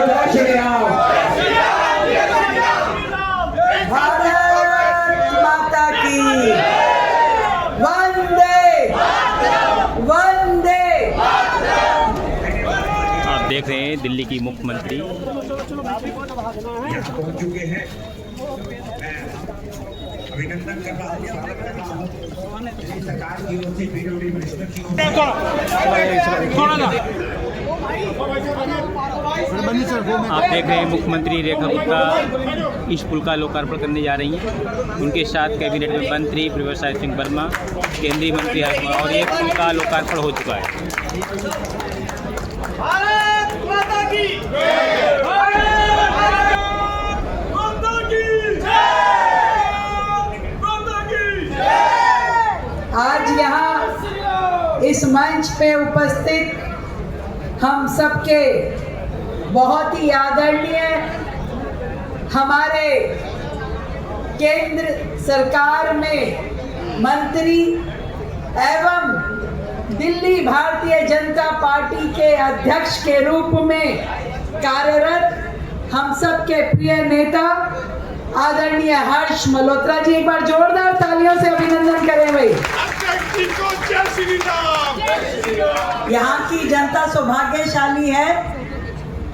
जय श्री राम। भारत माता की वंदे वंदे। आप देख रहे हैं दिल्ली की मुख्यमंत्री पहुंच चुके हैं। अभिनंदन कर रहा हूँ, स्वागत कर रहा हूँ सरकार की ओर से, पीडब्ल्यूडी मिनिस्टर की ओर से। आप देख रहे हैं मुख्यमंत्री रेखा गुप्ता इस पुल का लोकार्पण करने जा रही हैं। उनके साथ कैबिनेट में मंत्री प्रोफेसर सिंह वर्मा, केंद्रीय मंत्री और एक पुल का लोकार्पण हो चुका है। भारत माता की आज यहाँ इस मंच पे उपस्थित हम सबके बहुत ही आदरणीय हमारे केंद्र सरकार में मंत्री एवं दिल्ली भारतीय जनता पार्टी के अध्यक्ष के रूप में कार्यरत हम सबके प्रिय नेता आदरणीय हर्ष मल्होत्रा जी, एक बार जोरदार तालियों से अभिनंदन करें भाई। यहाँ की जनता सौभाग्यशाली है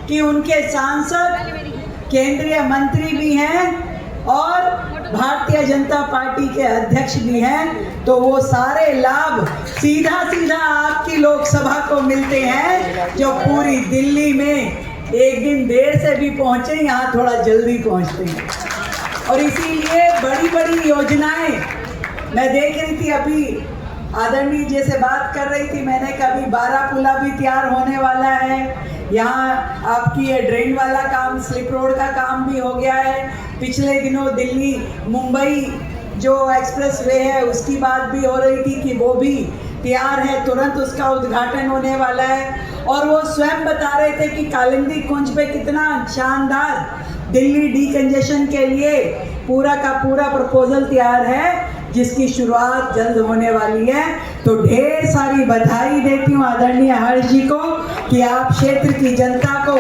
कि उनके सांसद केंद्रीय मंत्री भी हैं और भारतीय जनता पार्टी के अध्यक्ष भी हैं, तो वो सारे लाभ सीधा सीधा आपकी लोकसभा को मिलते हैं, जो पूरी दिल्ली में एक दिन देर से भी पहुंचे, यहाँ थोड़ा जल्दी पहुंचते हैं। और इसीलिए बड़ी बड़ी योजनाएं मैं देख रही थी, अभी आदरणीय जी से बात कर रही थी, मैंने कभी 12 पुला भी तैयार होने वाला है। यहाँ आपकी ये ड्रेन वाला काम, स्लिप रोड का काम भी हो गया है। पिछले दिनों दिल्ली मुंबई जो एक्सप्रेस वे है उसकी बात भी हो रही थी कि वो भी तैयार है, तुरंत उसका उद्घाटन होने वाला है। और वो स्वयं बता रहे थे कि कालिंदी कुंज पे कितना शानदार दिल्ली डीकंजेशन के लिए पूरा का पूरा प्रपोजल तैयार है, जिसकी शुरुआत जल्द होने वाली है। तो ढेर सारी बधाई देती हूँ आदरणीय हर्ष जी को कि आप क्षेत्र की जनता को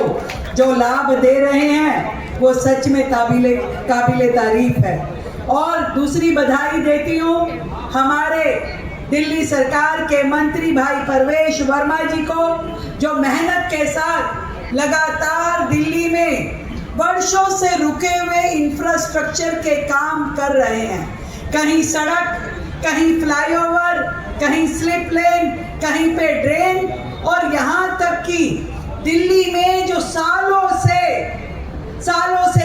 जो लाभ दे रहे हैं वो सच में काबिले तारीफ है। और दूसरी बधाई देती हूँ हमारे दिल्ली सरकार के मंत्री भाई परवेश वर्मा जी को, जो मेहनत के साथ लगातार दिल्ली में वर्षों से रुके हुए इंफ्रास्ट्रक्चर के काम कर रहे हैं। कहीं सड़क, कहीं फ्लाईओवर, कहीं स्लिप लेन, कहीं पे ड्रेन, और यहाँ तक कि दिल्ली में जो सालों से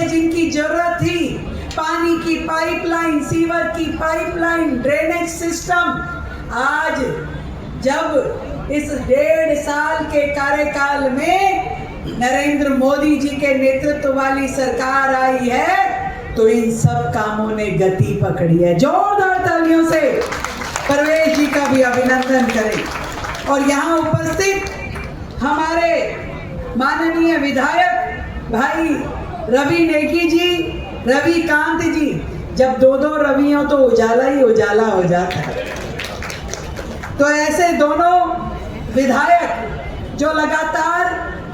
जिनकी जरूरत थी, पानी की पाइपलाइन, सीवर की पाइपलाइन, ड्रेनेज सिस्टम, आज जब इस 1.5 साल के कार्यकाल में नरेंद्र मोदी जी के नेतृत्व वाली सरकार आई है, तो इन सब कामों ने गति पकड़ी है। जोरदार तालियों से परवेश जी का भी अभिनंदन करें। और यहाँ उपस्थित हमारे माननीय विधायक भाई रवि नेगी जी, रवि कांत जी, जब दो रवि हो तो उजाला ही उजाला हो जाता है। तो ऐसे दोनों विधायक जो लगातार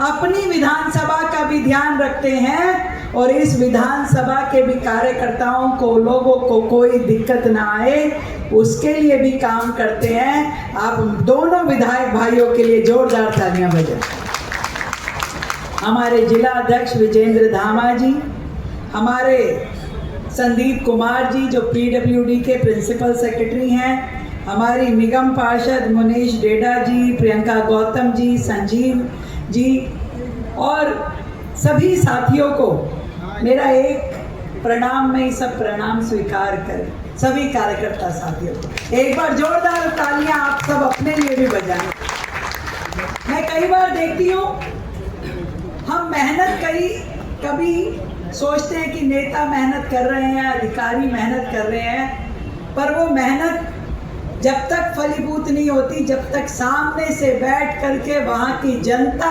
अपनी विधानसभा का भी ध्यान रखते हैं और इस विधानसभा के भी कार्यकर्ताओं को, लोगों को कोई दिक्कत ना आए, उसके लिए भी काम करते हैं। आप दोनों विधायक भाइयों के लिए जोरदार तालियां बजाएं। हमारे जिला अध्यक्ष विजेंद्र धामा जी, हमारे संदीप कुमार जी जो पीडब्ल्यूडी के प्रिंसिपल सेक्रेटरी हैं, हमारी निगम पार्षद मुनीश डेडा जी, प्रियंका गौतम जी, संजीव जी, और सभी साथियों को मेरा एक प्रणाम में ही सब प्रणाम स्वीकार करें। सभी कार्यकर्ता साथियों को एक बार जोरदार तालियां आप सब अपने लिए भी बजाएं। मैं कई बार देखती हूँ, हम मेहनत कभी सोचते हैं कि नेता मेहनत कर रहे हैं, अधिकारी मेहनत कर रहे हैं, पर वो मेहनत जब तक फलीभूत नहीं होती, जब तक सामने से बैठ करके वहाँ की जनता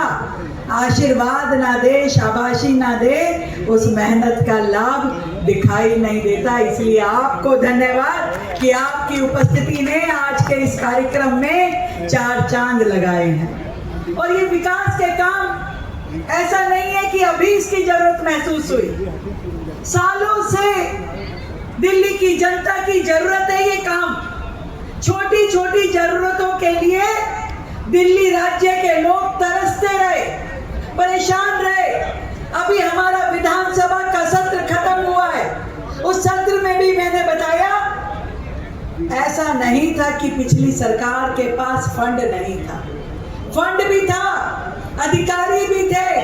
आशीर्वाद ना दे, शाबाशी ना दे, उस मेहनत का लाभ दिखाई नहीं देता। इसलिए आपको धन्यवाद कि आपकी उपस्थिति ने आज के इस कार्यक्रम में 4 चांद लगाए हैं। और ये विकास के काम ऐसा नहीं है कि अभी इसकी जरूरत महसूस हुई, सालों से दिल्ली की जनता की जरूरत है ये काम। छोटी छोटी जरूरतों के लिए दिल्ली राज्य के लोग तरसते रहे, परेशान रहे। अभी हमारा विधानसभा का सत्र खत्म हुआ है, उस सत्र में भी मैंने बताया ऐसा नहीं था कि पिछली सरकार के पास फंड नहीं था, फंड भी था, अधिकारी भी थे,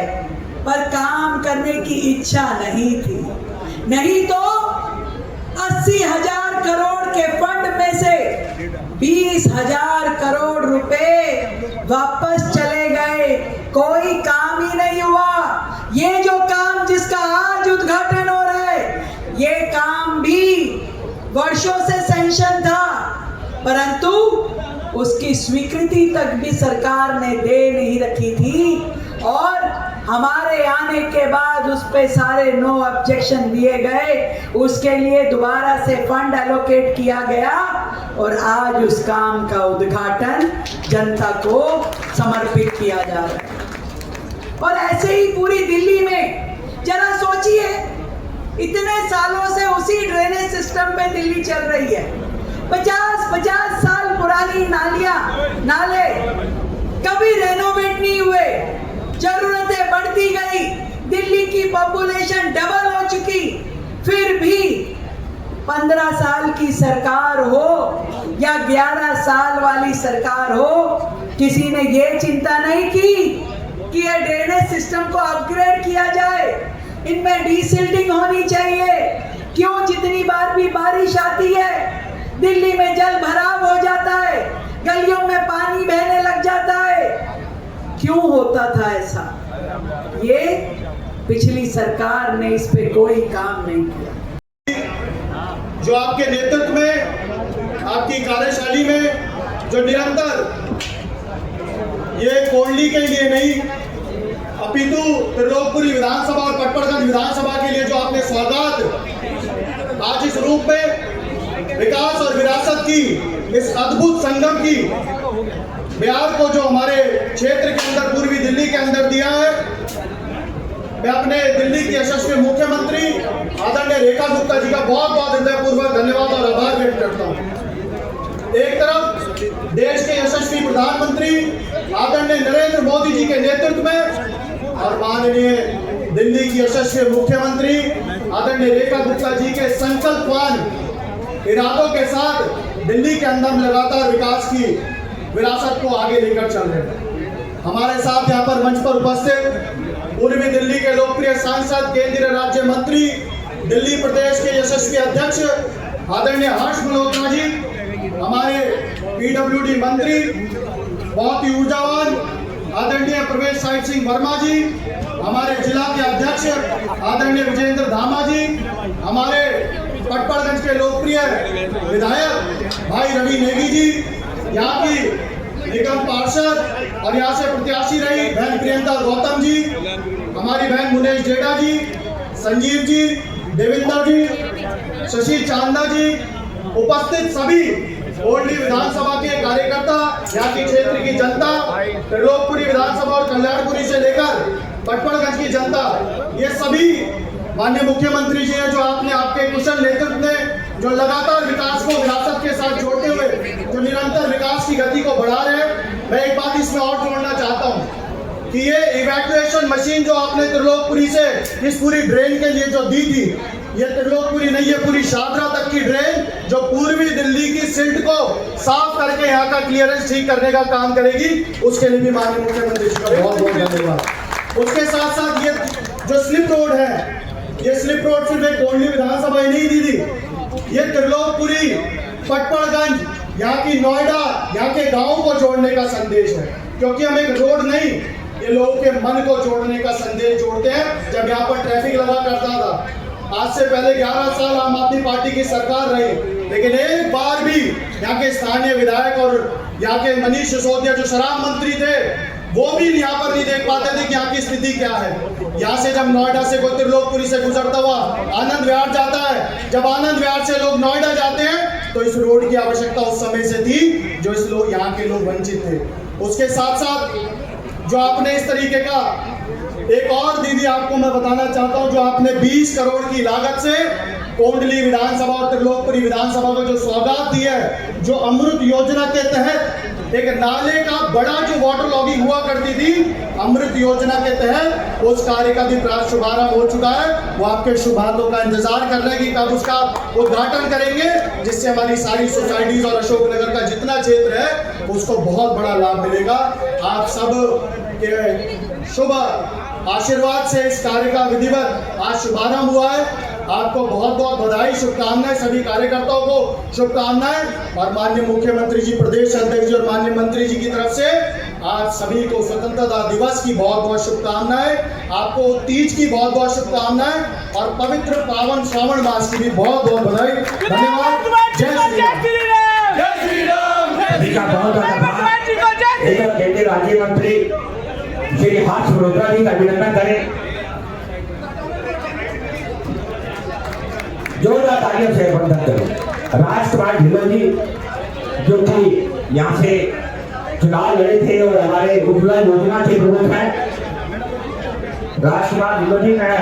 पर काम करने की इच्छा नहीं थी। नहीं तो 80,000 करोड़ के फंड में से 20,000 करोड़ रुपए वापस चले गए, कोई काम ही नहीं हुआ। ये जो काम जिसका आज उद्घाटन हो रहा है, ये काम भी वर्षों से सैंक्शन था, परंतु उसकी स्वीकृति तक भी सरकार ने दे नहीं रखी थी और हमारे आने के बाद उस पे सारे नो ऑब्जेक्शन दिए गए। उसके लिए दोबारा से फंड एलोकेट किया गया और आज उस काम का उद्घाटन जनता को समर्पित किया जा रहा है। और ऐसे ही पूरी दिल्ली में जरा सोचिए, इतने सालों से उसी ड्रेनेज सिस्टम पे दिल्ली चल रही है। 50 साल पुरानी नाले कभी रेनोवेट नहीं हुए, जरूरतें बढ़ती गई, दिल्ली की पॉपुलेशन डबल हो चुकी, फिर भी 15 साल की सरकार हो या 11 साल वाली सरकार हो, किसी ने ये चिंता नहीं की कि ये ड्रेनेज सिस्टम को अपग्रेड किया जाए, इनमें डीसिल्टिंग होनी चाहिए। क्यों जितनी बार भी बारिश आती है दिल्ली में जल भराव हो जाता है, गलियों में पानी बहने लग जाता है, क्यों होता था ऐसा? ये पिछली सरकार ने इस पे कोई काम नहीं किया। जो आपके नेतृत्व में, आपकी कार्यशैली में जो निरंतर ये कोंडली के लिए नहीं अपितु त्रिलोकपुरी विधानसभा और पटपड़गंज विधानसभा के लिए जो आपने सौगात आज इस रूप में विकास और विरासत की इस अद्भुत संगम की बिहार को जो हमारे क्षेत्र के अंदर पूर्वी दिल्ली के अंदर दिया है, मैं अपने दिल्ली की यशस्वी मुख्यमंत्री आदरणीय रेखा गुप्ता जी का बहुत बहुत हृदयपूर्वक धन्यवाद और आभार व्यक्त करता हूँ। एक तरफ देश के यशस्वी प्रधानमंत्री आदरणीय नरेंद्र मोदी जी के नेतृत्व में और माननीय दिल्ली की यशस्वी मुख्यमंत्री आदरणीय रेखा गुप्ता जी के संकल्पवान इरादों के साथ दिल्ली के अंदर लगातार विकास की विरासत को आगे लेकर चल रहे हैं। हमारे साथ यहाँ पर मंच पर उपस्थित पूर्वी दिल्ली के लोकप्रिय सांसद, केंद्रीय राज्य मंत्री, दिल्ली प्रदेश के यशस्वी अध्यक्ष आदरणीय हर्ष मल्होत्रा जी, हमारे पीडब्ल्यूडी मंत्री, बहुत ही ऊर्जावान आदरणीय प्रवेश साहिब सिंह वर्मा जी, हमारे जिला के अध्यक्ष आदरणीय विजेंद्र धामा जी, हमारे पटपड़गंज के लोकप्रिय विधायक भाई रवि नेगी जी, यहाँ की निगम पार्षद और यहाँ से प्रत्याशी रही बहन प्रियंका गौतम जी, हमारी बहन मुनेश जेठा जी, संजीव जी, देवेंद्र जी, शशि चांदा जी, उपस्थित सभी कोंडली विधानसभा के कार्यकर्ता, यहाँ की क्षेत्र की जनता, त्रिलोकपुरी विधानसभा और कल्याणपुरी से लेकर पटपड़गंज की जनता, ये सभी माननीय मुख्यमंत्री जी हैं जो आपने आपके कुशल नेतृत्व में जो लगातार विकास को विरासत के साथ जोड़ते हुए जो निरंतर विकास की गति को बढ़ा रहे हैं। मैं एक बात इसमें और जोड़ना चाहता हूं कि ये इवैक्यूएशन मशीन जो आपने त्रिलोकपुरी से इस पूरी ड्रेन के लिए जो दी थी, ये त्रिलोकपुरी नहीं, ये पूरी शादरा तक की ड्रेन जो पूर्वी दिल्ली की सिल्ट को साफ करके यहाँ का क्लियरेंस ठीक करने का काम करेगी, उसके लिए भी माननीय मुख्यमंत्री जी का बहुत बहुत धन्यवाद। उसके साथ साथ ये जो स्लिप रोड है, ये स्लिप रोड सिर्फ एक कोंडली विधानसभा ही नहीं दी थी, ये त्रिलोकपुरी, पटपड़गंज, यहाँ की नोएडा, यहाँ के गांवों को जोड़ने का संदेश है। क्योंकि हम एक रोड नहीं, ये लोगों के मन को जोड़ने का संदेश जोड़ते हैं। जब यहाँ पर ट्रैफिक लगा करता था, आज से पहले 11 साल आम आदमी पार्टी की सरकार रही, लेकिन एक बार भी यहाँ के स्थानीय विधायक और यहाँ के मनीष सिसोदिया जो शराब मंत्री थे, वो भी यहाँ पर नहीं देख पाते थे कि यहाँ की स्थिति क्या है। यहाँ से जब नोएडा से कोई त्रिलोकपुरी से गुजरता हुआ आनंद विहार जाता है, जब आनंद विहार से लोग नोएडा जाते हैं तो इस रोड की आवश्यकता उस समय से थी, जो इस लोग यहाँ के लोग वंचित थे। उसके साथ साथ जो आपने इस तरीके का एक और दीदी आपको मैं बताना चाहता हूं, जो आपने 20 करोड़ की लागत से कोंडली विधानसभा और त्रिलोकपुरी विधानसभा को जो सौगात दी है, जो अमृत योजना के तहत एक नाले का बड़ा जो वाटर लॉगिंग हुआ करती थी, अमृत योजना के तहत उस कार्य का भी शुभारंभ हो चुका है। वो आपके शुभ हाथों का इंतजार कर रहे हैं कि कब उसका उद्घाटन करेंगे, जिससे हमारी सारी सोसाइटीज और अशोकनगर का जितना क्षेत्र है उसको बहुत बड़ा लाभ मिलेगा। आप सब के शुभ आशीर्वाद से इस कार्य का विधिवत आज शुभारंभ हुआ है। आपको बहुत बहुत बधाई, शुभकामनाएं, सभी कार्यकर्ताओं को शुभकामनाएं। और माननीय मुख्यमंत्री जी, प्रदेश अध्यक्ष जी और माननीय मंत्री जी की तरफ से आप सभी को स्वतंत्रता दिवस की बहुत बहुत शुभकामनाएं, आपको तीज की बहुत बहुत शुभकामनाएं और पवित्र पावन श्रावण मास की भी बहुत बहुत बधाई। धन्यवाद। जय श्री राम। जय श्री राम। का बहुत आभार। केंद्रीय राज्य मंत्री श्री हर्ष मल्होत्रा जी का अभिनंदन करें। जोरदार तालियों से अभिनंदन करें। राजकुमार ढिल्लों जी, जो कि यहाँ से चुनाव लड़े थे और हमारे उज्ज्वला योजना के प्रमुख हैं। राजकुमार ढिल्लों जी, मैं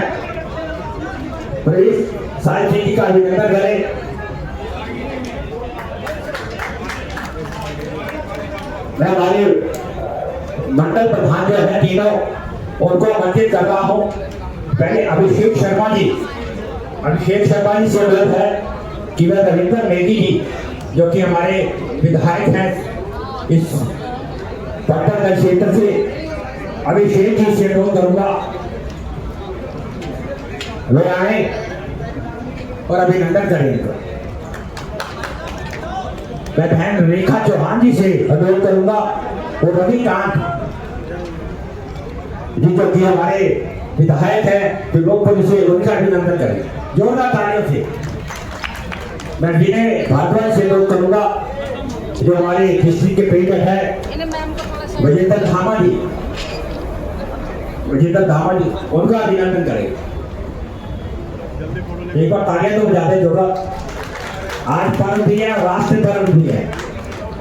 प्रेस साहित्य जी का अभिनंदन करें। मैं हमारे मंडल प्रधान जो है तीनों, उनको आमंत्रित कर रहा हूँ। पहले अभिषेक शर्मा जी से अनुरोध है कि वह रविंद्र नेगी जी, जो कि हमारे विधायक हैं इस पटना क्षेत्र से, अभिषेक जी से अनुरोध करूंगा वे आए और अभिनंदन करें। मैं बहन रेखा चौहान जी से अनुरोध करूंगा और रविकांत जी, जो कि हमारे विधायक है त्रिलोकपुरी से, उनका अभिनंदन करें जोरदार तालियों से। मैं विनय भारद्वाज से अनुरोध करूंगा, जो हमारे डिस्ट्रिक्ट के प्रेसिडेंट है विजेंद्र धामा जी, उनका अभिनंदन करें। एक बार तालियां तो बजाते जोरदार। आज पर्व भी है, राष्ट्र पर्व भी है।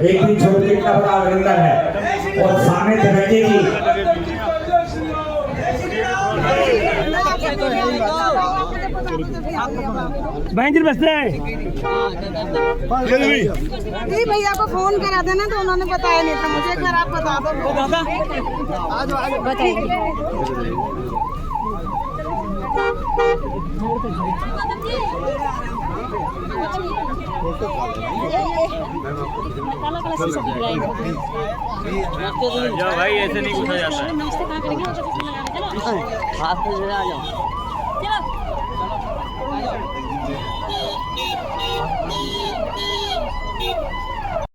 एक दिन छोड़ के इतना बड़ा अभिनंदन है और सामने धनंजय जी बसते हैं। भैया को फोन करा देना, तो उन्होंने बताया नहीं था मुझे। एक बार आप बता दो। बताइए। भाई ऐसे नहीं पूछा जाता है। हाथ पे आ जाओ।